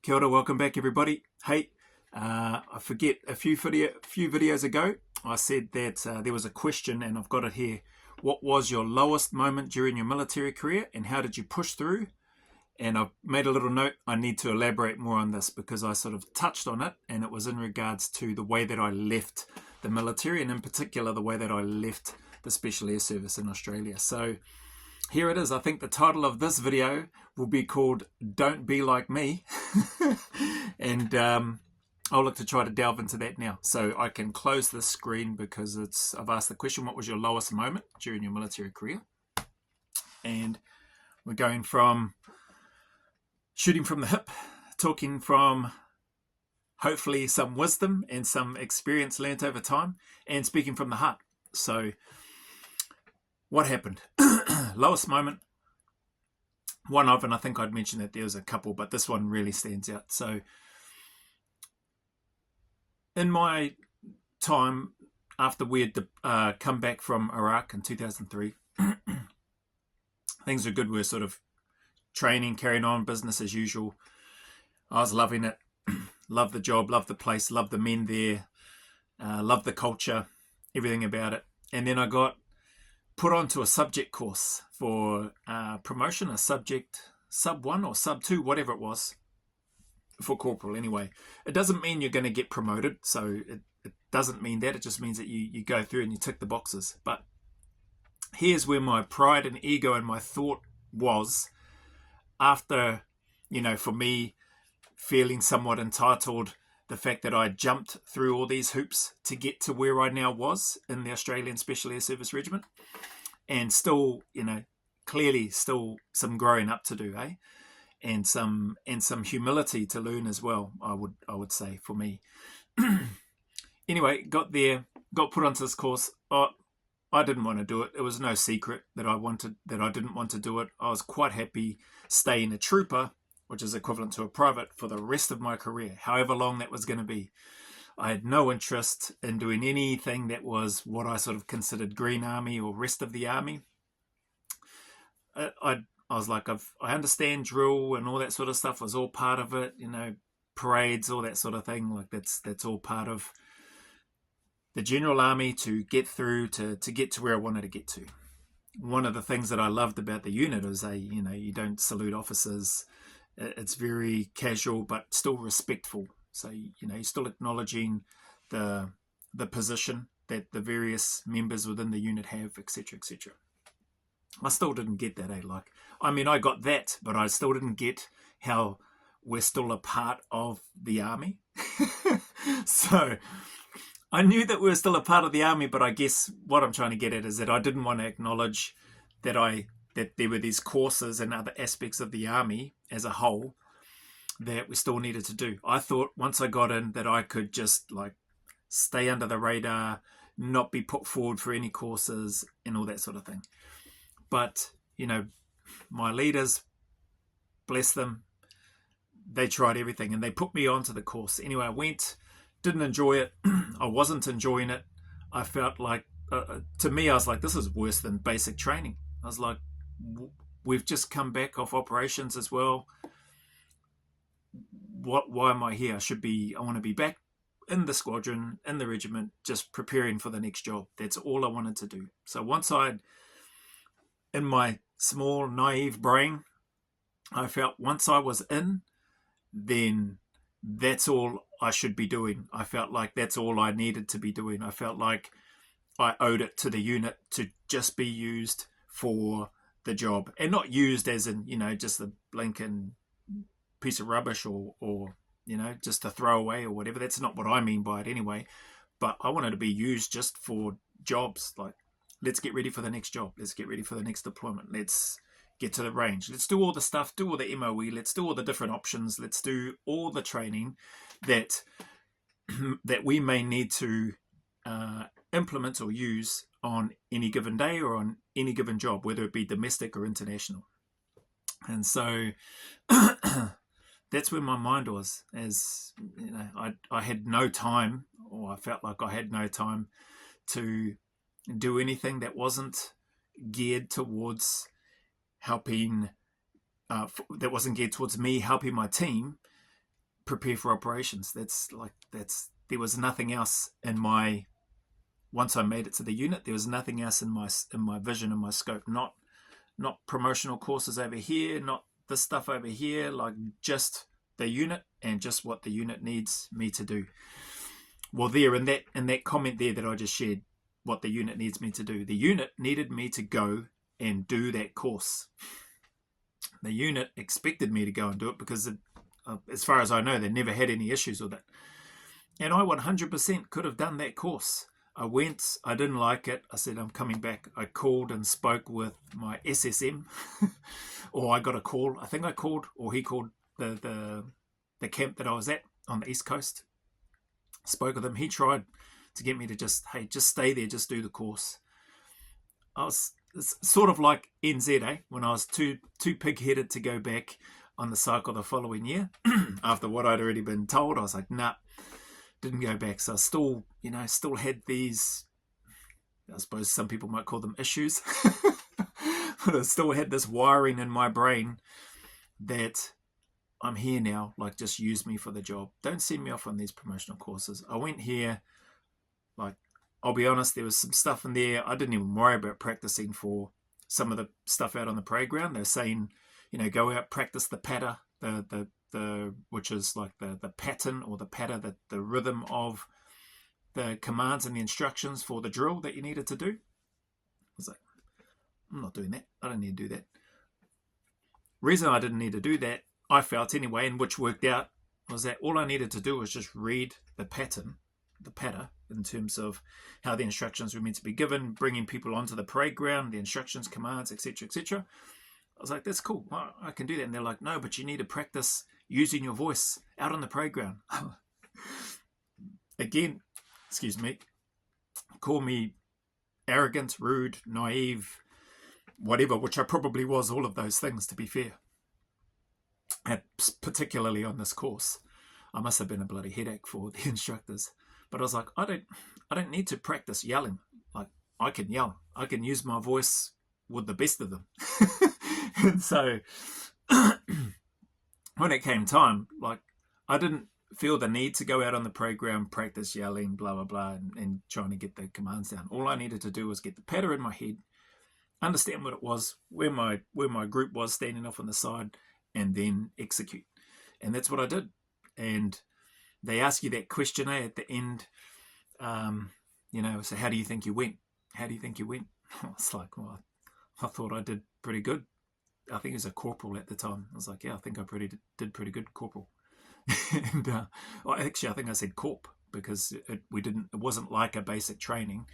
Kia ora, welcome back everybody. Hey, I forget a few videos ago I said that there was a question, and I've got it here. What was your lowest moment during your military career and how did you push through? And I've made a little note. I need to elaborate more on this because I sort of touched on it, and it was in regards to the way that I left the military, and in particular the way that I left the Special Air Service in Australia. So here it is. I think the title of this video will be called Don't Be Like Me. And I'll look to try to delve into that now. So I can close this screen because I've asked the question, what was your lowest moment during your military career? And we're going from shooting from the hip, talking from hopefully some wisdom and some experience learnt over time, and speaking from the heart. So what happened? Lowest moment, one of, and I think I'd mentioned that there was a couple, but this one really stands out. So in my time after we had come back from Iraq in 2003, things were good. We were sort of training, carrying on, business as usual. I was loving it. Loved the job, loved the place, loved the men there, loved the culture, everything about it. And then I got put onto a subject course for promotion, a subject sub 1 or sub 2, whatever it was, for corporal anyway. It doesn't mean you're going to get promoted, so it doesn't mean that. It just means that you go through and you tick the boxes. But here's where my pride and ego and my thought was after, for me, feeling somewhat entitled, the fact that I jumped through all these hoops to get to where I now was in the Australian Special Air Service Regiment, and still, clearly still some growing up to do, and some humility to learn as well. I would say for me. Anyway, got there, got put onto this course. I didn't want to do it. It was no secret that I didn't want to do it. I was quite happy staying a trooper, which is equivalent to a private, for the rest of my career, however long that was going to be. I had no interest in doing anything that was what I sort of considered Green Army or rest of the Army. I was like, I understand drill and all that sort of stuff was all part of it, parades, all that sort of thing. Like that's all part of the General Army to get through, to get to where I wanted to get to. One of the things that I loved about the unit is you don't salute officers. It's very casual, but still respectful. So, you're still acknowledging the position that the various members within the unit have, etc., etc. I still didn't get that, I got that, but I still didn't get how we're still a part of the army. So I knew that we were still a part of the army, but I guess what I'm trying to get at is that I didn't want to acknowledge that there were these courses and other aspects of the army as a whole that we still needed to do. I thought once I got in that I could just stay under the radar, not be put forward for any courses and all that sort of thing. But, my leaders, bless them, they tried everything and they put me onto the course. Anyway, I went, didn't enjoy it. I wasn't enjoying it. I felt like, to me, I was like, this is worse than basic training. I was like, we've just come back off operations as well. Why am I here? I want to be back in the squadron, in the regiment, just preparing for the next job. That's all I wanted to do. So in my small, naive brain, I felt once I was in, then that's all I should be doing. I felt like that's all I needed to be doing. I felt like I owed it to the unit to just be used for the job, and not used as in, just a blinking piece of rubbish or just to throw away or whatever. That's not what I mean by it anyway. But I wanted to be used just for jobs. Like, let's get ready for the next job. Let's get ready for the next deployment. Let's get to the range. Let's do all the stuff, do all the MOE. Let's do all the different options. Let's do all the training that we may need to implement or use on any given day or on any given job, whether it be domestic or international. And so that's where my mind was. As I had no time, or I felt like I had no time to do anything that wasn't geared towards helping, that wasn't geared towards me helping my team prepare for operations. There was nothing else in my, once I made it to the unit, there was nothing else in my vision and my scope. Not promotional courses over here, not this stuff over here, like just the unit and just what the unit needs me to do. Well, there in that comment there that I just shared, what the unit needs me to do. The unit needed me to go and do that course. The unit expected me to go and do it because, as far as I know, they never had any issues with it. And I 100% could have done that course. I went, I didn't like it. I said, I'm coming back. I called and spoke with my SSM, or I got a call. I think I called, or he called the camp that I was at on the East Coast. Spoke with him. He tried to get me to just stay there, just do the course. It's sort of like NZ, when I was too pig-headed to go back on the cycle the following year. After what I'd already been told, I was like, nah, didn't go back. So I still had these, I suppose some people might call them issues, but I still had this wiring in my brain that I'm here now, like just use me for the job. Don't send me off on these promotional courses. I went here, like, I'll be honest, there was some stuff in there. I didn't even worry about practicing for some of the stuff out on the parade ground. They're saying, go out, practice the patter, which is like the pattern or the patter, the rhythm of the commands and the instructions for the drill that you needed to do. I was like, I'm not doing that. I don't need to do that. Reason I didn't need to do that, I felt anyway, and which worked out, was that all I needed to do was just read the pattern, the patter, in terms of how the instructions were meant to be given, bringing people onto the parade ground, the instructions, commands, etc., etc. I was like, that's cool. I can do that. And they're like, no, but you need to practice using your voice out on the parade ground. Again, excuse me, call me arrogant, rude, naive, whatever, which I probably was, all of those things, to be fair. And particularly on this course, I must have been a bloody headache for the instructors. But I was like, I don't need to practice yelling. Like, I can yell. I can use my voice with the best of them. And so when it came time, like, I didn't feel the need to go out on the program, practice yelling, blah, blah, blah, and trying to get the commands down. All I needed to do was get the patter in my head, understand what it was, where my group was standing off on the side, and then execute. And that's what I did. And they ask you that question at the end, so how do you think you went? How do you think you went? It's like, well, I thought I did pretty good. I think he was a corporal at the time. I was like, yeah, I think I did pretty good, corporal. And actually, I think I said corp, because it wasn't like a basic training,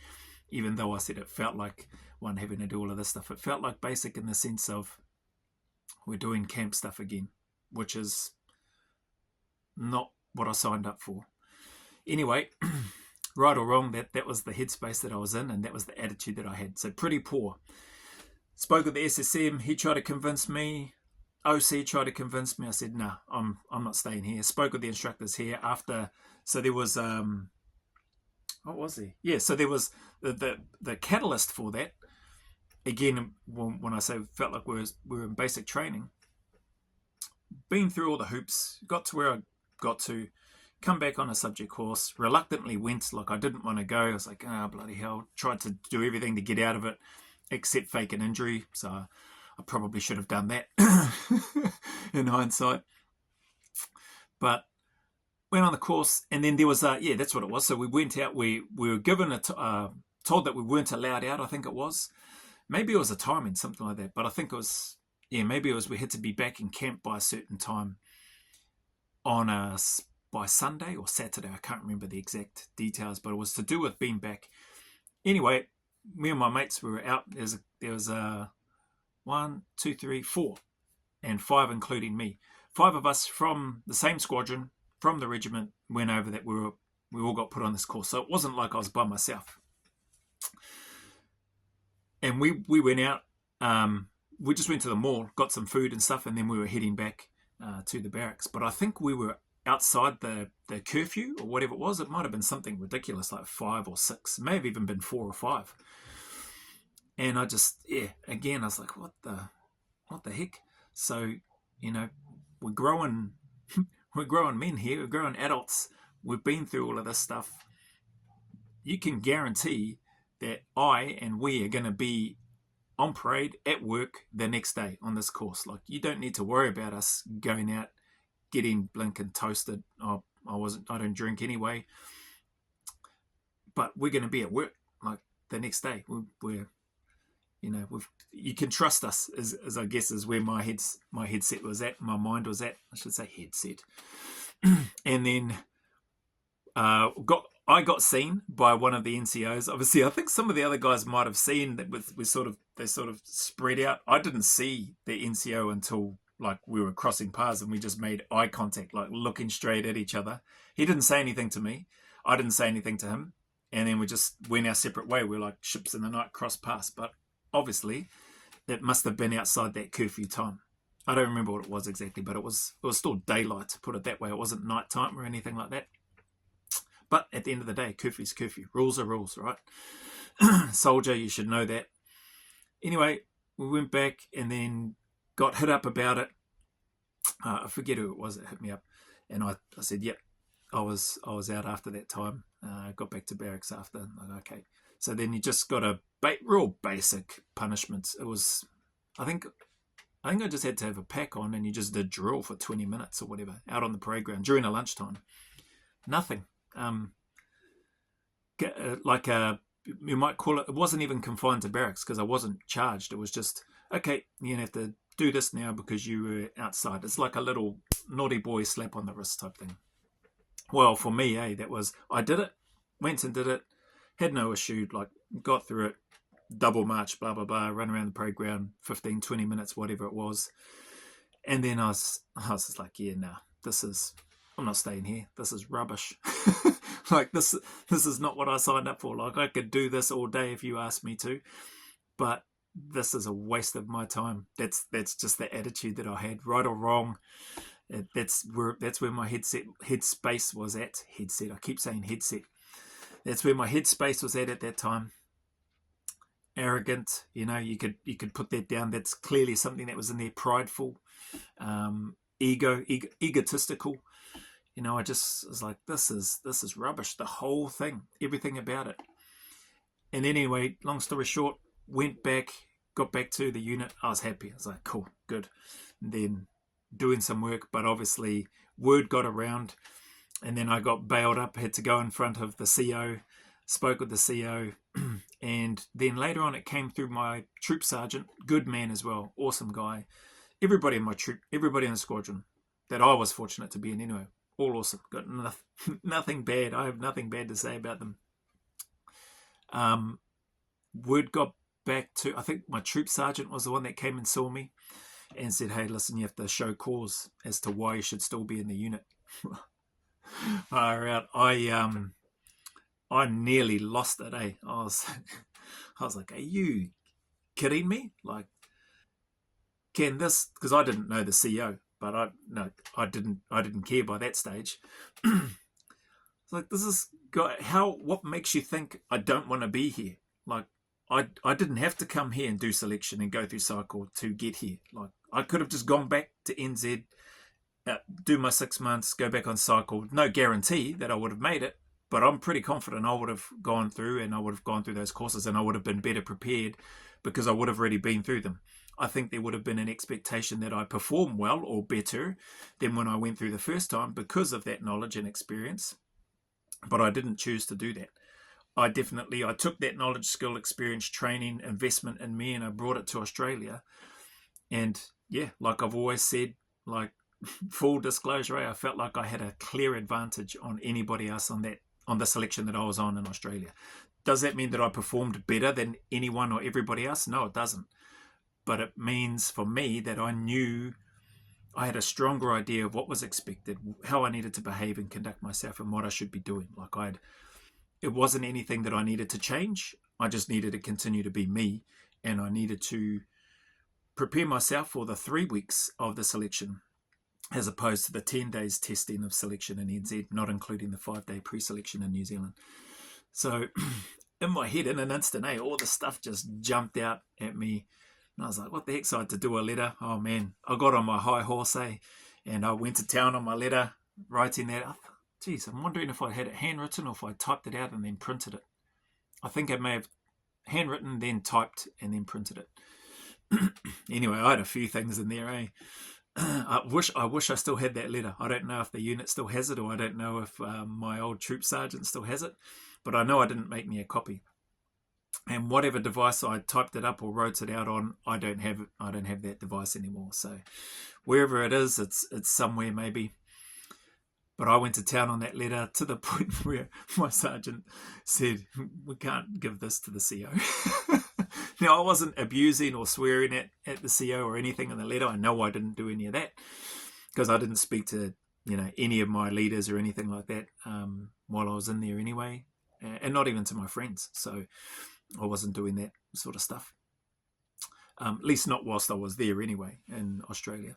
even though I said it felt like one having to do all of this stuff. It felt like basic in the sense of we're doing camp stuff again, which is not what I signed up for. Anyway, right or wrong, that was the headspace that I was in, and that was the attitude that I had. So pretty poor. Spoke with the SSM. He tried to convince me. OC tried to convince me. I said, nah, I'm not staying here. Spoke with the instructors here after. So there was, what was there? Yeah, so there was the catalyst for that. Again, when I say felt like we were in basic training, been through all the hoops, got to where I got to, come back on a subject course, reluctantly went, like I didn't want to go. I was like, bloody hell, tried to do everything to get out of it, except fake an injury. So I probably should have done that in hindsight. But went on the course, and then there was, that's what it was. So we went out, we were given told that we weren't allowed out, I think it was. Maybe it was a timing, something like that. But I think it was, maybe it was we had to be back in camp by a certain time by Sunday or Saturday. I can't remember the exact details, but it was to do with being back. Anyway, me and my mates were out. There was 1, 2, 3, 4, and 5 including me. 5 of us from the same squadron, from the regiment, went over that we all got put on this course. So it wasn't like I was by myself. And we went out, we just went to the mall, got some food and stuff, and then we were heading back to the barracks. But I think we were outside the curfew or whatever it was. It might have been something ridiculous, like 5 or 6. It may have even been 4 or 5. And I just, again, I was like, what the heck? So, we're growing We're grown men here, we're grown adults. We've been through all of this stuff. You can guarantee that I and we are going to be on parade at work the next day on this course. Like, you don't need to worry about us going out, getting blinking toasted. I don't drink anyway. But we're going to be at work like the next day. We're you can trust us, as I guess is where my headset was at, my mind was at. I should say headset. And then I got seen by one of the NCOs. Obviously, I think some of the other guys might have seen that. They sort of spread out. I didn't see the NCO until like we were crossing paths, and we just made eye contact, like looking straight at each other. He didn't say anything to me. I didn't say anything to him. And then we just went our separate way. We're like ships in the night, cross paths. But obviously, it must have been outside that curfew time. I don't remember what it was exactly, but it was still daylight, to put it that way. It wasn't night time or anything like that. But at the end of the day, curfew's curfew. Rules are rules, right? Soldier, you should know that. Anyway, we went back and then got hit up about it. I forget who it was that hit me up. And I said, yep, I was out after that time. Got back to barracks after. Like, okay. So then you just got a real basic punishment. It was, I think I just had to have a pack on, and you just did drill for 20 minutes or whatever out on the parade ground during a lunchtime. Nothing. You might call it. It wasn't even confined to barracks because I wasn't charged. It was just, okay, you have to do this now because you were outside. It's like a little naughty boy slap on the wrist type thing. Well, for me, that was, I did it, went and did it, had no issue, like got through it, double march, blah, blah, blah, run around the parade ground, 15, 20 minutes, whatever it was. And then I was just like, yeah, nah, I'm not staying here. This is rubbish. Like, this is not what I signed up for. Like, I could do this all day if you asked me to, but this is a waste of my time. That's just the attitude that I had, right or wrong. That's where my headspace was at. Headset. I keep saying headset. That's where my headspace was at that time. Arrogant, you could put that down. That's clearly something that was in there. Prideful, egotistical. I just was like, this is rubbish. The whole thing, everything about it. And anyway, long story short, went back, got back to the unit. I was happy. I was like, cool, good. And then doing some work, but obviously word got around, and then I got bailed up, had to go in front of the CO, spoke with the CO, and then later on it came through my troop sergeant, good man as well, awesome guy. Everybody in my troop, everybody in the squadron that I was fortunate to be in anyway, all awesome. Got nothing bad. I have nothing bad to say about them. Word got back to, I think my troop sergeant was the one that came and saw me and said, hey, listen, you have to show cause as to why you should still be in the unit. Far out. I nearly lost it, I was like, are you kidding me? Like, can this, because I didn't know the CO, but I didn't care by that stage. It's like, this is, what makes you think I don't want to be here? Like, I didn't have to come here and do selection and go through cycle to get here. Like, I could have just gone back to NZ, do my 6 months, go back on cycle. No guarantee that I would have made it, but I'm pretty confident I would have gone through, and I would have gone through those courses, and I would have been better prepared because I would have already been through them. I think there would have been an expectation that I perform well or better than when I went through the first time because of that knowledge and experience, but I didn't choose to do that. I took that knowledge, skill, experience, training, investment in me, and I brought it to Australia. And yeah, like I've always said, like, full disclosure, I felt like I had a clear advantage on anybody else on the selection that I was on in Australia. Does that mean that I performed better than anyone or everybody else? No, it doesn't. But it means for me that I knew I had a stronger idea of what was expected, how I needed to behave and conduct myself, and what I should be doing. Like, it wasn't anything that I needed to change. I just needed to continue to be me, and I needed to prepare myself for the 3 weeks of the selection as opposed to the 10 days testing of selection in NZ, not including the 5-day pre-selection in New Zealand. So in my head, in an instant, all the stuff just jumped out at me. And I was like, what the heck? So I had to do a letter. Oh man, I got on my high horse, and I went to town on my letter. writing that. Geez, I'm wondering if I had it handwritten or if I typed it out and then printed it. I think I may have handwritten, then typed, and then printed it. Anyway, I had a few things in there, eh? I wish I still had that letter. I don't know if the unit still has it, or I don't know if my old troop sergeant still has it, but I know I didn't make me a copy. And whatever device I typed it up or wrote it out on, I don't have it. I don't have that device anymore. So wherever it is, it's somewhere maybe. But I went to town on that letter to the point where my sergeant said, "We can't give this to the CO." Now, I wasn't abusing or swearing at the CO or anything in the letter. I know I didn't do any of that because I didn't speak to any of my leaders or anything like that while I was in there anyway, and not even to my friends. So I wasn't doing that sort of stuff, at least not whilst I was there anyway in Australia.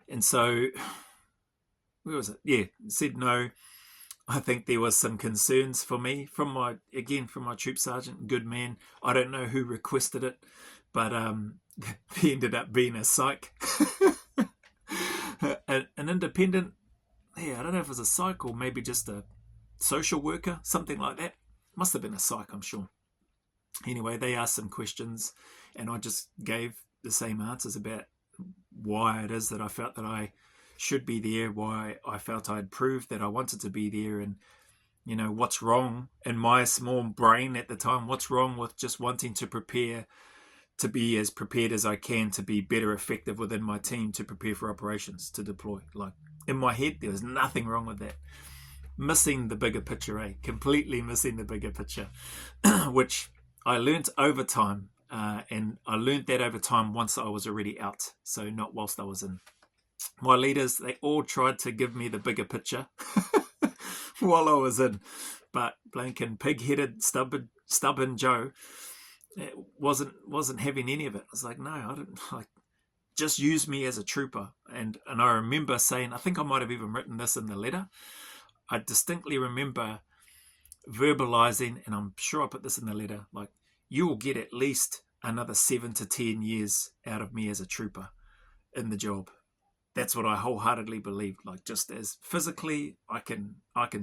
And so, where was it? Yeah, said no. I think there was some concerns for me from my troop sergeant, good man. I don't know who requested it, but he ended up being a psych, an independent. Yeah, I don't know if it was a psych or maybe just a social worker, something like that. Must have been a psych, I'm sure. Anyway, they asked some questions, and I just gave the same answers about why it is that I felt that I should be there, why I felt I'd proved that I wanted to be there, and what's wrong in my small brain at the time, what's wrong with just wanting to prepare, to be as prepared as I can, to be better effective within my team, to prepare for operations, to deploy. Like, in my head, there was nothing wrong with that. Missing the bigger picture, completely missing the bigger picture, which I learnt over time, and I learnt that over time once I was already out, so not whilst I was in. My leaders, they all tried to give me the bigger picture while I was in, but blanking pig-headed, stubborn Joe wasn't having any of it. I was like, no, I don't just use me as a trooper. And I remember saying, I think I might have even written this in the letter. I distinctly remember verbalizing, and I'm sure I put this in the letter, like, you will get at least another 7 to 10 years out of me as a trooper in the job. That's what I wholeheartedly believed. Like, just as physically, I can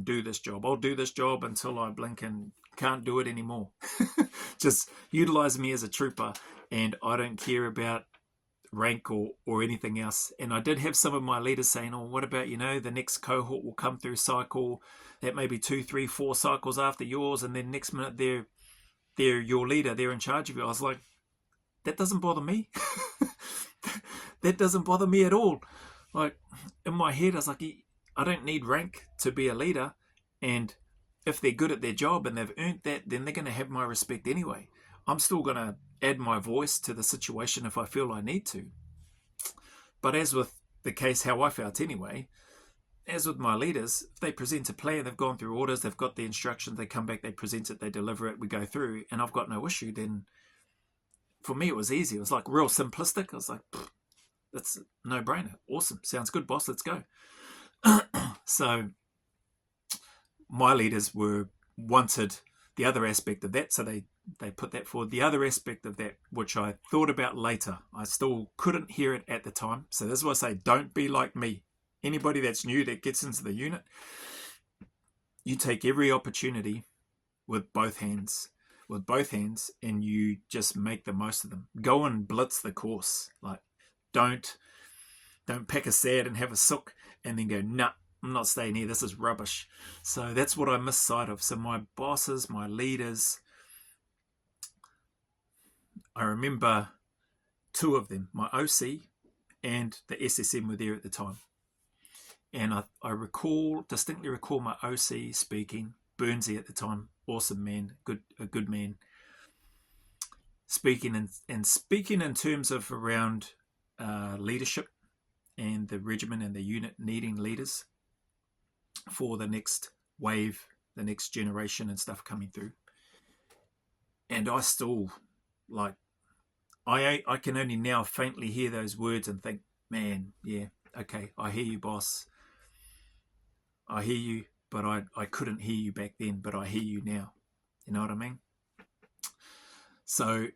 do this job. I'll do this job until I blink and can't do it anymore. Just utilize me as a trooper, and I don't care about rank or anything else. And I did have some of my leaders saying, "Oh, what about the next cohort will come through cycle that may be 2, 3, 4 cycles after yours, and then next minute they're your leader, they're in charge of you." I was like, that doesn't bother me. That doesn't bother me at all. Like, in my head, I was like, I don't need rank to be a leader, and if they're good at their job and they've earned that, then they're going to have my respect anyway. I'm still going to add my voice to the situation if I feel I need to. But as with the case, how I felt anyway, as with my leaders, if they present a plan, they've gone through orders, they've got the instructions, they come back, they present it, they deliver it, we go through, and I've got no issue, then for me it was easy. It was like real simplistic. I was like, that's a no-brainer. Awesome. Sounds good, boss. Let's go. So my leaders wanted the other aspect of that, so they put that forward. The other aspect of that, which I thought about later, I still couldn't hear it at the time. So this is why I say, don't be like me. Anybody that's new that gets into the unit, you take every opportunity with both hands, and you just make the most of them. Go and blitz the course. Like, don't pack a sad and have a sook and then go, nah, I'm not staying here, this is rubbish. So that's what I missed sight of. So my bosses, my leaders, I remember 2 of them, my OC and the SSM were there at the time. And I distinctly recall my OC speaking, Burnsy at the time, awesome man, a good man, speaking in terms of around leadership and the regiment and the unit needing leaders for the next wave, the next generation and stuff coming through. And I still, like, I can only now faintly hear those words and think, man, yeah, okay, I hear you, boss. I hear you, but I couldn't hear you back then, but I hear you now. You know what I mean? So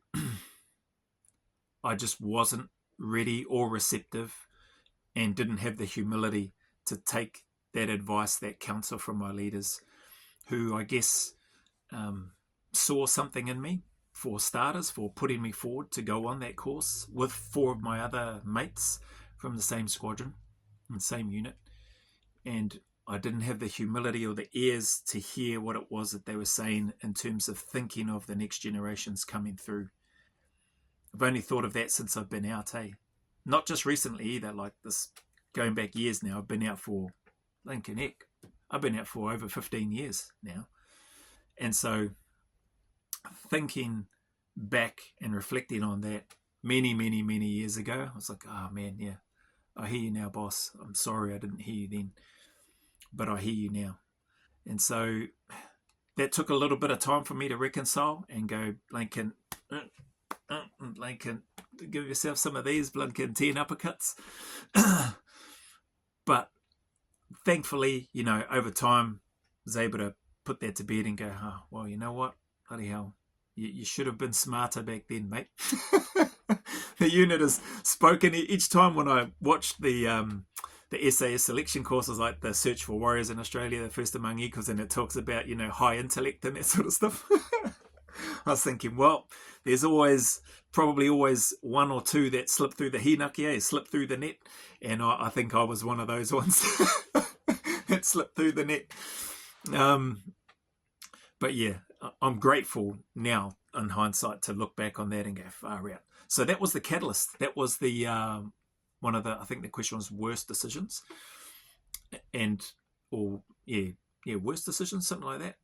I just wasn't ready or receptive and didn't have the humility to take advice, that counsel from my leaders, who I guess saw something in me, for starters, for putting me forward to go on that course with 4 of my other mates from the same squadron and same unit. And I didn't have the humility or the ears to hear what it was that they were saying in terms of thinking of the next generations coming through. I've only thought of that since I've been out, Not just recently either, like this, going back years now. I've been out for, Lincoln heck, I've been out for over 15 years now. And so thinking back and reflecting on that many, many, many years ago, I was like, oh man, yeah, I hear you now, boss. I'm sorry I didn't hear you then, but I hear you now. And so that took a little bit of time for me to reconcile and go, Lincoln, give yourself some of these Blinken 10 uppercuts. But thankfully, over time, I was able to put that to bed and go, oh, well, you know what? Bloody hell, you should have been smarter back then, mate. The unit has spoken each time when I watched the SAS selection courses, like the Search for Warriors in Australia, the First Among Equals, and it talks about, high intellect and that sort of stuff. I was thinking, well, there's probably always 1 or 2 that slip through the hinaki, slip through the net. And I think I was one of those ones that slipped through the net. But yeah, I'm grateful now in hindsight to look back on that and go, far out. So that was the catalyst. That was the one of the, I think the question was worst decisions. Worst decisions, something like that.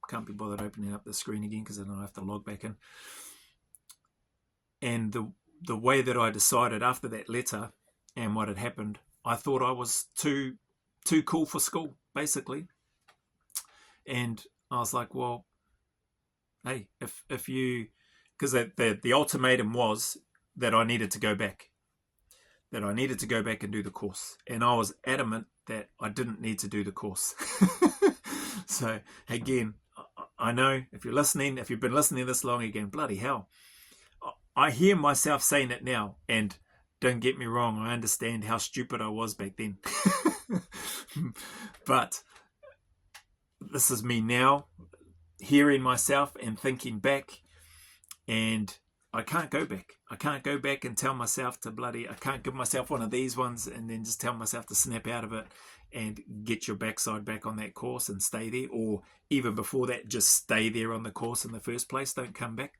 Can't be bothered opening up the screen again because then I have to log back in. And the way that I decided after that letter and what had happened, I thought I was too cool for school, basically. And I was like, well, hey, if you, because the ultimatum was that I needed to go back, and do the course. And I was adamant that I didn't need to do the course. So again, I know if you're listening, if you've been listening this long again, bloody hell, I hear myself saying it now, and don't get me wrong, I understand how stupid I was back then. But this is me now, hearing myself and thinking back, and I can't go back. I can't go back and tell myself I can't give myself one of these ones and then just tell myself to snap out of it and get your backside back on that course and stay there. Or even before that, just stay there on the course in the first place. Don't come back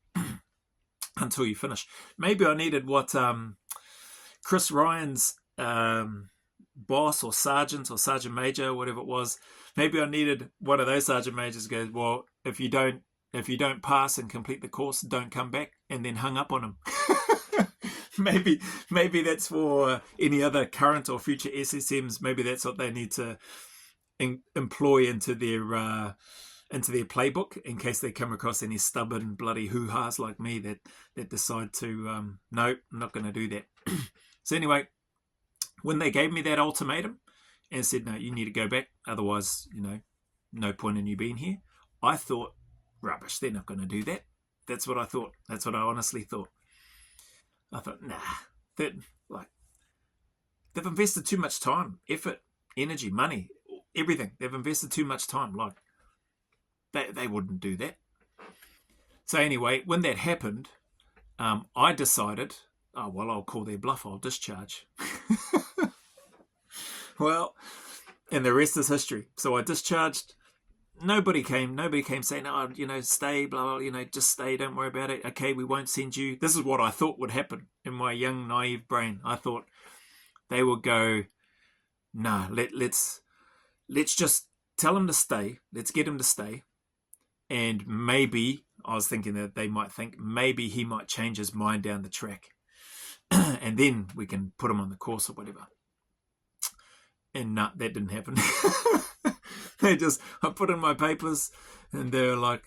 until you finish. Maybe I needed what Chris Ryan's boss or sergeant major, whatever it was. Maybe I needed one of those sergeant majors go, well, if you don't pass and complete the course, don't come back, and then hung up on him. Maybe that's for any other current or future SSMs. Maybe that's what they need to employ into their playbook in case they come across any stubborn bloody hoo-has like me that decide to no, I'm not going to do that. So anyway, when they gave me that ultimatum and said, no, you need to go back, otherwise, no point in you being here, I thought, rubbish, they're not going to do that. That's what I thought. That's what I honestly thought. I thought, nah, they've invested too much time, effort, energy, money, everything. They've invested too much time. Like, they wouldn't do that. So anyway, when that happened, I decided, oh, well, I'll call their bluff. I'll discharge. Well, and the rest is history. So I discharged. Nobody came saying, oh, stay, blah, blah, just stay, don't worry about it. Okay, we won't send you. This is what I thought would happen in my young, naive brain. I thought they would go, nah, let's just tell him to stay. Let's get him to stay. And maybe, I was thinking that they might think, maybe he might change his mind down the track. And then we can put him on the course or whatever. And no, that didn't happen. I put in my papers, and they're like,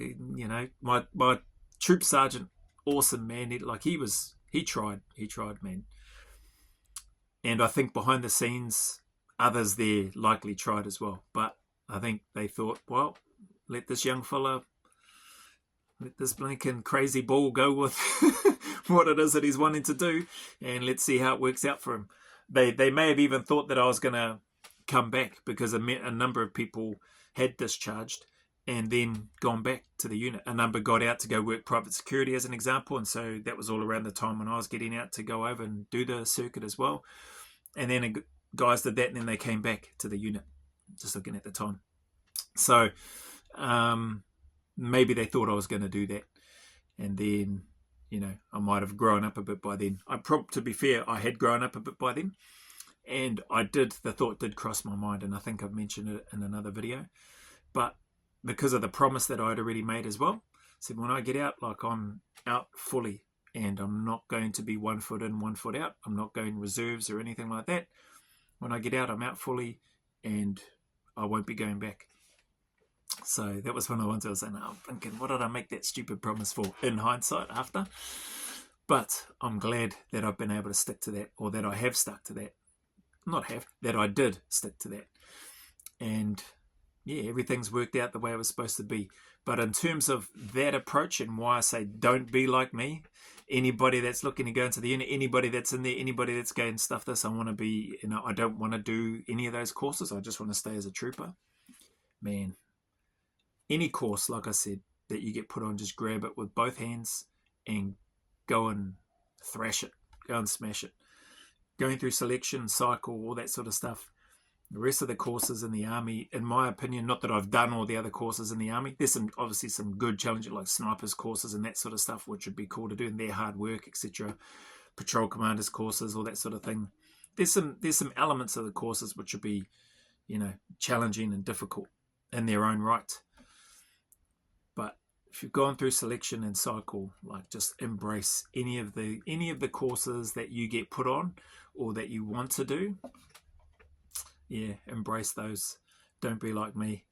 my troop sergeant, awesome man. He tried, man. And I think behind the scenes, others there likely tried as well. But I think they thought, well, let this young fella, let this blinking crazy ball go with what it is that he's wanting to do, and let's see how it works out for him. They may have even thought that I was going to come back, because a number of people had discharged and then gone back to the unit. A number got out to go work private security, as an example, and so that was all around the time when I was getting out to go over and do the circuit as well. And then guys did that, and then they came back to the unit, just looking at the time. So maybe they thought I was going to do that, and then, you know, I might have grown up a bit by then. To be fair, I had grown up a bit by then, and the thought did cross my mind, and I think I've mentioned it in another video. But because of the promise that I'd already made as well, I said, when I get out, like, I'm out fully, and I'm not going to be 1 foot in, 1 foot out. I'm not going reserves or anything like that. When I get out, I'm out fully, and I won't be going back. So that was one of the ones I was saying, I'm thinking, what did I make that stupid promise for, in hindsight, after? But I'm glad that I've been able to stick to that, or that I have stuck to that. That I did stick to that. And yeah, everything's worked out the way it was supposed to be. But in terms of that approach, and why I say don't be like me, anybody that's looking to go into the unit, anybody that's in there, anybody that's going, stuff this, I want to be, you know, I don't want to do any of those courses. I just want to stay as a trooper. Man, any course, like I said, that you get put on, just grab it with both hands and go and thrash it, go and smash it. Going through selection, cycle, all that sort of stuff. The rest of the courses in the Army, in my opinion, not that I've done all the other courses in the Army, there's obviously some good challenges like snipers courses and that sort of stuff, which would be cool to do, and their hard work, etc. Patrol commanders courses, all that sort of thing. There's some elements of the courses which would be, you know, challenging and difficult in their own right. But if you've gone through selection and cycle, like, just embrace any of the courses that you get put on or that you want to do. Yeah, embrace those. Don't be like me.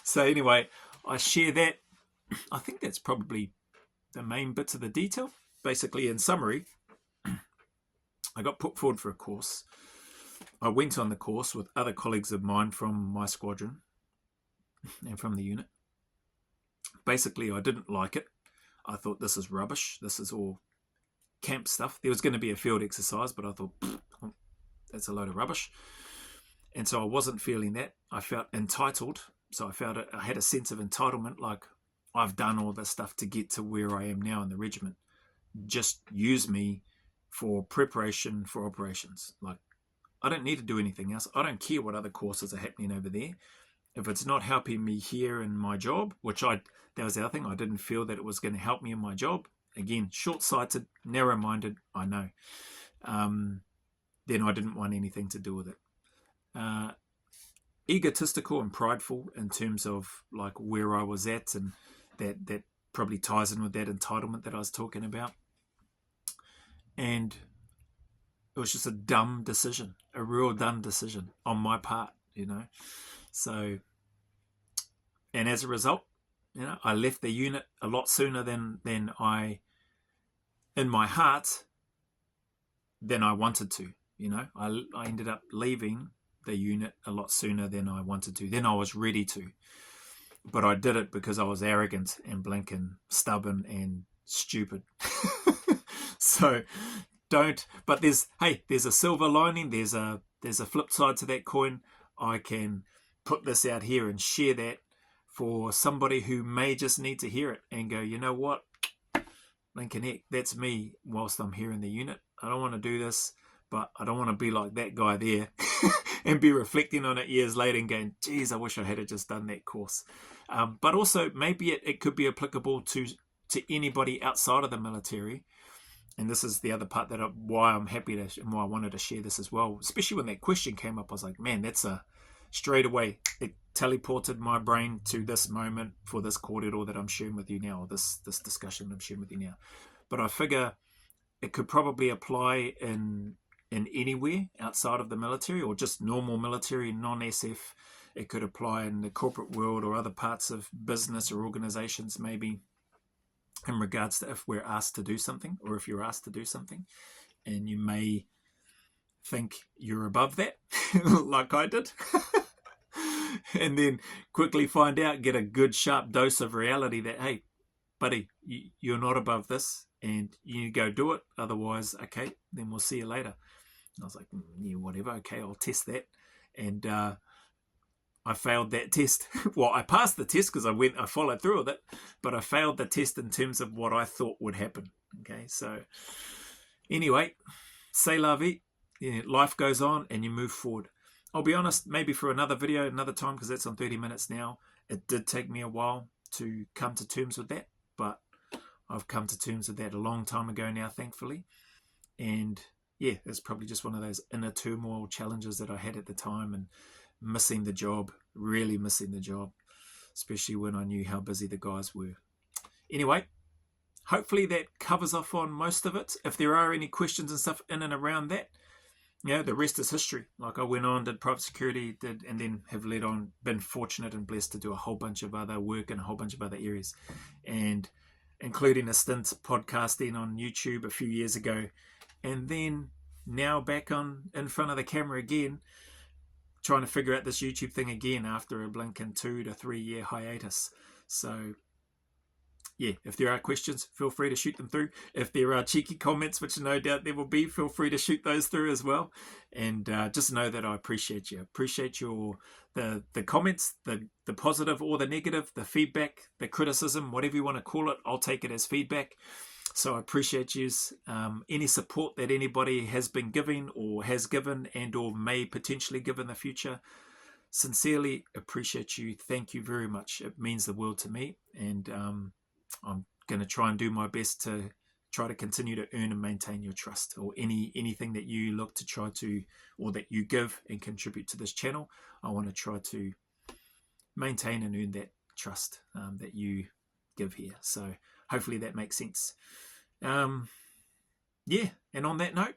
So anyway, I share that. I think that's probably the main bits of the detail. Basically, in summary, I got put forward for a course. I went on the course with other colleagues of mine from my squadron and from the unit. Basically, I didn't like it. I thought, this is rubbish. This is all camp stuff. There was going to be a field exercise, but I thought, that's a load of rubbish. And so I wasn't feeling that. I felt entitled. So I had a sense of entitlement, like, I've done all this stuff to get to where I am now in the regiment. Just use me for preparation for operations. Like, I don't need to do anything else. I don't care what other courses are happening over there. If it's not helping me here in my job, that was the other thing, I didn't feel that it was going to help me in my job. Again, short-sighted, narrow-minded, I know. Then I didn't want anything to do with it. Egotistical and prideful in terms of, like, where I was at, and that probably ties in with that entitlement that I was talking about. And it was just a dumb decision, a real dumb decision on my part, you know. So, and as a result, you know, I left the unit a lot sooner than I, in my heart, than I wanted to. You know, I ended up leaving the unit a lot sooner than I wanted to, than I was ready to. But I did it because I was arrogant and blinking, stubborn and stupid. So but there's a silver lining. There's a flip side to that coin. I can put this out here and share that for somebody who may just need to hear it and go, you know what, Lincoln, heck, that's me whilst I'm here in the unit. I don't want to do this, but I don't want to be like that guy there and be reflecting on it years later and going, geez, I wish I had just done that course. But also maybe it could be applicable to anybody outside of the military. And this is the other part why I'm happy to, and why I wanted to share this as well. Especially when that question came up, I was like, man, that's straight away, it teleported my brain to this moment for this corridor that I'm sharing with you now, or this discussion I'm sharing with you now. But I figure it could probably apply in anywhere outside of the military, or just normal military, non-SF. It could apply in the corporate world or other parts of business or organizations, maybe, in regards to if we're asked to do something, or if you're asked to do something and you may think you're above that, like I did, and then quickly find out, get a good sharp dose of reality that, hey, buddy, you're not above this and you need to go do it. Otherwise, okay, then we'll see you later. And I was like, yeah, whatever. Okay, I'll test that. and I failed that test. Well, I passed the test because I followed through with it, but I failed the test in terms of what I thought would happen. Okay, so anyway, c'est la vie. Yeah, life goes on and you move forward. I'll be honest, maybe for another video, another time, because that's on 30 minutes now. It did take me a while to come to terms with that, but I've come to terms with that a long time ago now, thankfully. And yeah, it's probably just one of those inner turmoil challenges that I had at the time, and missing the job, really missing the job, especially when I knew how busy the guys were. Anyway, hopefully that covers off on most of it. If there are any questions and stuff in and around that, the rest is history. Like, I went on, did private security, and then have led on, been fortunate and blessed to do a whole bunch of other work in a whole bunch of other areas, and including a stint podcasting on YouTube a few years ago, and then now back in front of the camera again, trying to figure out this YouTube thing again after a blinking 2 to 3 year hiatus. So yeah, if there are questions, feel free to shoot them through. If there are cheeky comments, which no doubt there will be, feel free to shoot those through as well. And just know that I appreciate you. Appreciate the comments, the positive or the negative, the feedback, the criticism, whatever you want to call it. I'll take it as feedback. So I appreciate you. Any support that anybody has been giving or has given and or may potentially give in the future. Sincerely appreciate you. Thank you very much. It means the world to me. And I'm going to try and do my best to try to continue to earn and maintain your trust, or anything that you look to try to, or that you give and contribute to this channel. I want to try to maintain and earn that trust that you give here. So hopefully that makes sense. Yeah, and on that note,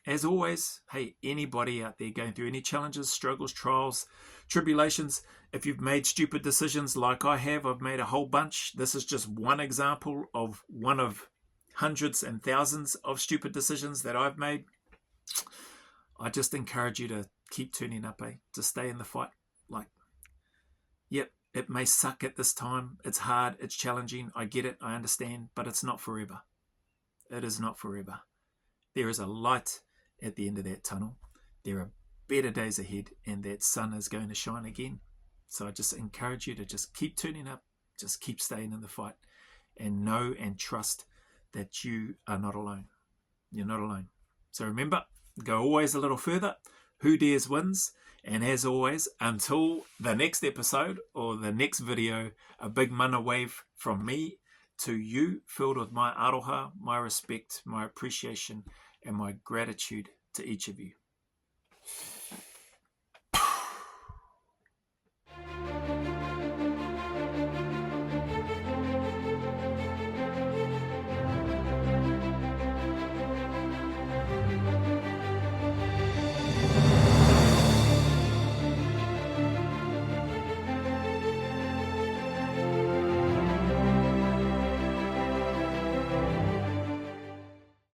as always, hey, anybody out there going through any challenges, struggles, trials, tribulations, if you've made stupid decisions like I have, I've made a whole bunch. This is just one example of one of hundreds and thousands of stupid decisions that I've made. I just encourage you to keep turning up, to stay in the fight. Like, yep, it may suck at this time. It's hard, it's challenging. I get it, I understand, but it's not forever. It is not forever. There is a light at the end of that tunnel. There are better days ahead, and that sun is going to shine again. So I just encourage you to just keep turning up, just keep staying in the fight, and know and trust that you are not alone. You're not alone. So remember, go always a little further. Who dares wins. And as always, until the next episode or the next video, a big mana wave from me to you, filled with my aroha, my respect, my appreciation, and my gratitude to each of you.